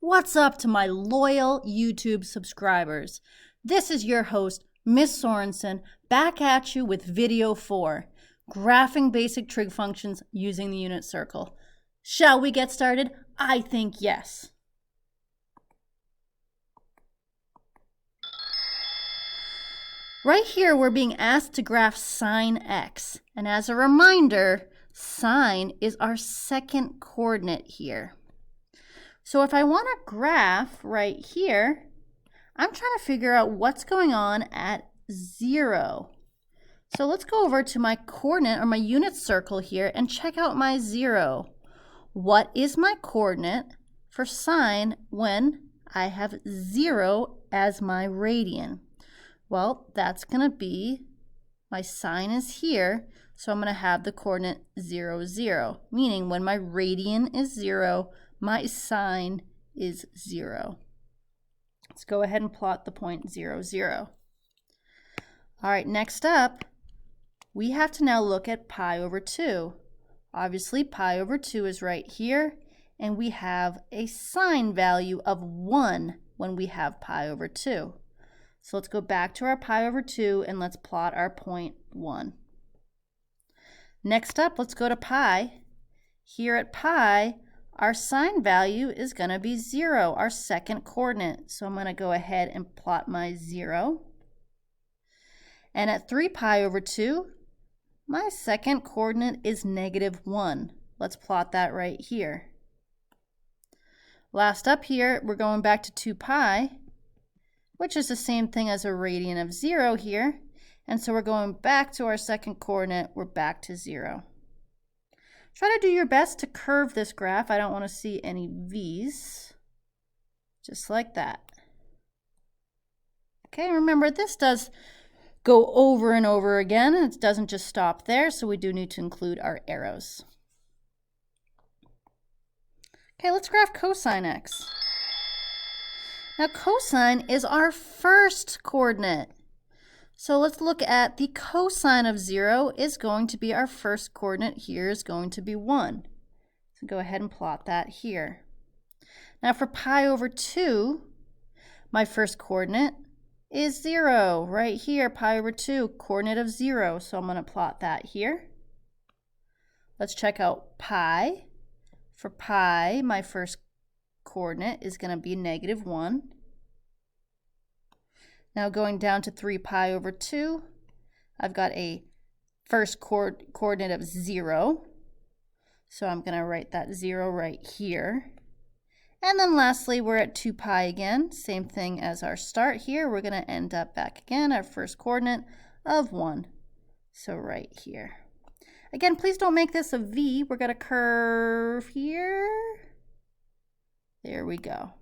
What's up to my loyal YouTube subscribers? This is your host, Miss Sorensen, back at you with video 4, graphing basic trig functions using the unit circle. Shall we get started? I think yes. Right here, we're being asked to graph sine x. And as a reminder, sine is our second coordinate here. So if I want to graph right here, I'm trying to figure out what's going on at 0. So let's go over to my coordinate or my unit circle here and check out my 0. What is my coordinate for sine when I have 0 as my radian? Well, that's going to be, my sine is here, so I'm going to have the coordinate 0, 0, meaning when my radian is 0, my sine is 0. Let's go ahead and plot the point 0, 0. All right, next up, we have to now look at pi over 2. Obviously, pi over 2 is right here, and we have a sine value of 1 when we have pi over 2. So let's go back to our pi over 2 and let's plot our point 1. Next up, let's go to pi. Here at pi, our sine value is going to be 0, our second coordinate. So I'm going to go ahead and plot my 0. And at 3 pi over 2, my second coordinate is -1. Let's plot that right here. Last up here, we're going back to 2 pi, which is the same thing as a radian of 0 here. And so we're going back to our second coordinate. We're back to 0. Try to do your best to curve this graph. I don't want to see any V's. Just like that. Okay, remember this does go over and over again, and it doesn't just stop there, so we do need to include our arrows. Okay, let's graph cosine x. Now cosine is our first coordinate. So let's look at the cosine of 0 is going to be our first coordinate here is going to be 1. So go ahead and plot that here. Now for pi over 2, my first coordinate is 0. Right here, pi over 2, coordinate of 0. So I'm going to plot that here. Let's check out pi. For pi, my first coordinate is going to be -1. Now going down to 3 pi over 2, I've got a first coordinate of 0. So I'm going to write that 0 right here. And then lastly, we're at 2 pi again. Same thing as our start here. We're going to end up back again at first coordinate of 1. So right here. Again, please don't make this a V. We're going to curve here. There we go.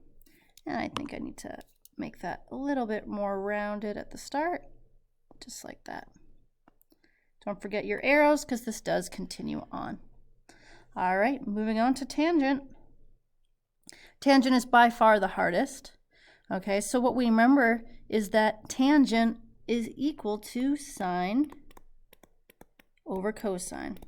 And I think I need to make that a little bit more rounded at the start, just like that. Don't forget your arrows because this does continue on. All right, moving on to tangent. Tangent is by far the hardest. Okay, so what we remember is that tangent is equal to sine over cosine.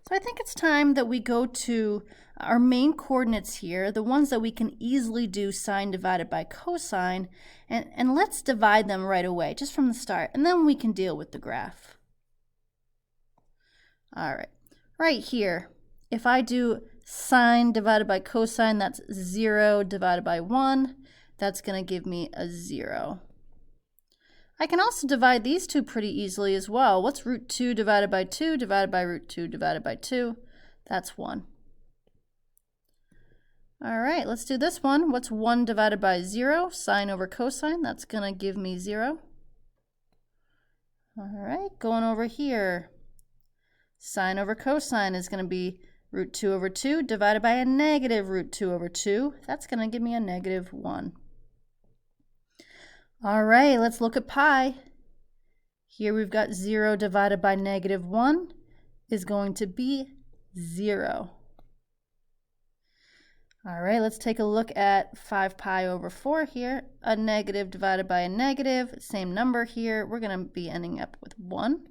So I think it's time that we go to our main coordinates here, the ones that we can easily do sine divided by cosine, and let's divide them right away, just from the start, and then we can deal with the graph. All right, right here, if I do sine divided by cosine, that's 0 divided by 1, that's going to give me a 0. I can also divide these two pretty easily as well. What's root 2 divided by 2 divided by root 2 divided by 2? That's 1. All right, let's do this one. What's 1 divided by 0? Sine over cosine. That's going to give me 0. All right, going over here. Sine over cosine is going to be root 2 over 2 divided by a negative root 2 over 2. That's going to give me a -1. All right, let's look at pi. Here we've got 0 divided by -1 is going to be 0. All right, let's take a look at 5 pi over 4 here. A negative divided by a negative, same number here. We're going to be ending up with 1.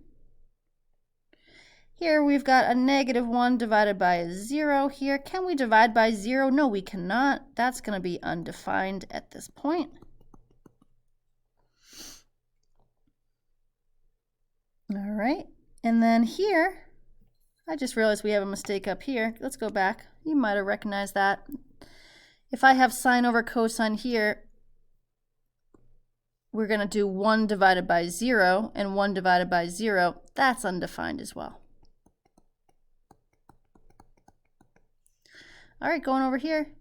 Here we've got a -1 divided by a 0 here. Can we divide by 0? No, we cannot. That's going to be undefined at this point. All right, and then here, I just realized we have a mistake up here. Let's go back. You might have recognized that. If I have sine over cosine here, we're going to do 1 divided by 0 and 1 divided by 0. That's undefined as well. All right, going over here.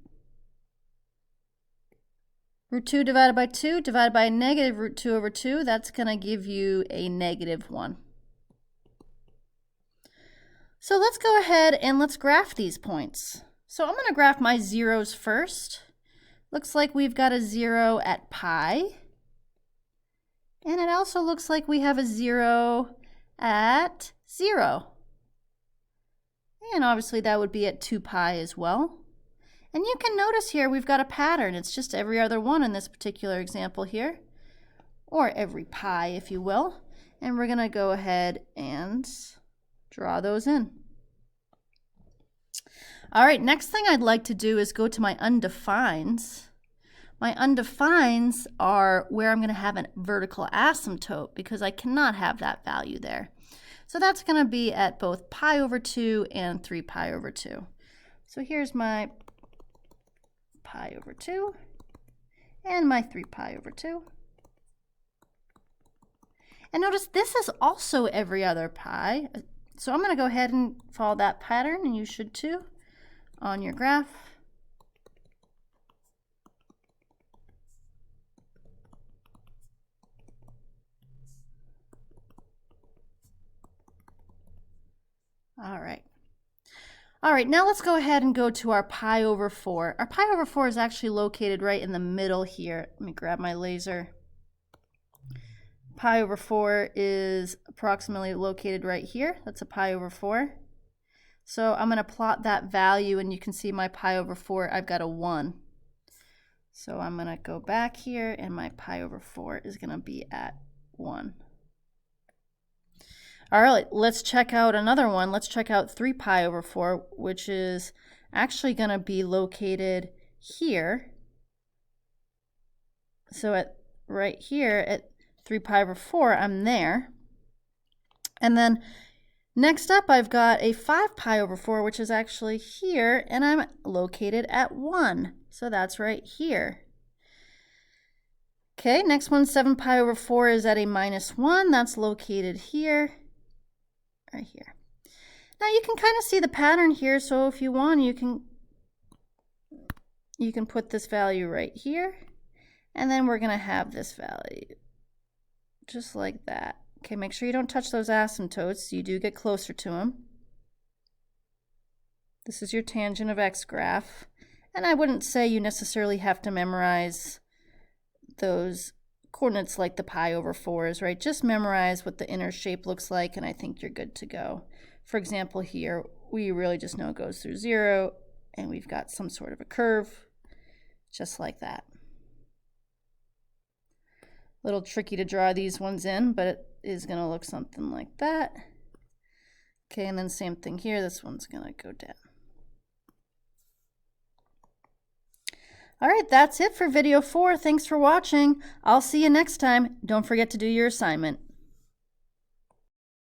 √2 divided by 2 divided by a negative √2 over 2. That's going to give you a -1. So let's go ahead and let's graph these points. So I'm going to graph my zeros first. Looks like we've got a 0 at pi. And it also looks like we have a 0 at 0. And obviously that would be at 2 pi as well. And you can notice here we've got a pattern. It's just every other one in this particular example here, or every pi if you will. And we're going to go ahead and draw those in. All right, next thing I'd like to do is go to my undefines. My undefines are where I'm going to have a vertical asymptote because I cannot have that value there. So that's going to be at both pi over 2 and 3 pi over 2. So here's my pi over 2 and my 3 pi over 2. And notice this is also every other pi. So I'm going to go ahead and follow that pattern, and you should too on your graph. All right, now let's go ahead and go to our pi over 4. Our pi over 4 is actually located right in the middle here. Let me grab my laser. Pi over 4 is approximately located right here. That's a pi over 4. So I'm going to plot that value, and you can see my pi over 4, I've got a 1. So I'm going to go back here, and my pi over 4 is going to be at 1. All right, let's check out another one. Let's check out 3 pi over 4, which is actually going to be located here. So at right here at 3 pi over 4, I'm there. And then next up, I've got a 5 pi over 4, which is actually here, and I'm located at 1. So that's right here. Okay, next one, 7 pi over 4 is at a -1. That's located here. Right here. Now you can kind of see the pattern here, so if you want, you can put this value right here, and then we're going to have this value just like that. Okay, make sure you don't touch those asymptotes. You do get closer to them. This is your tangent of x graph, and I wouldn't say you necessarily have to memorize those coordinates like the pi over 4s, right? Just memorize what the inner shape looks like, and I think you're good to go. For example, here, we really just know it goes through 0, and we've got some sort of a curve, just like that. A little tricky to draw these ones in, but it is going to look something like that. Okay, and then same thing here. This one's going to go down. All right, that's it for video 4. Thanks for watching. I'll see you next time. Don't forget to do your assignment.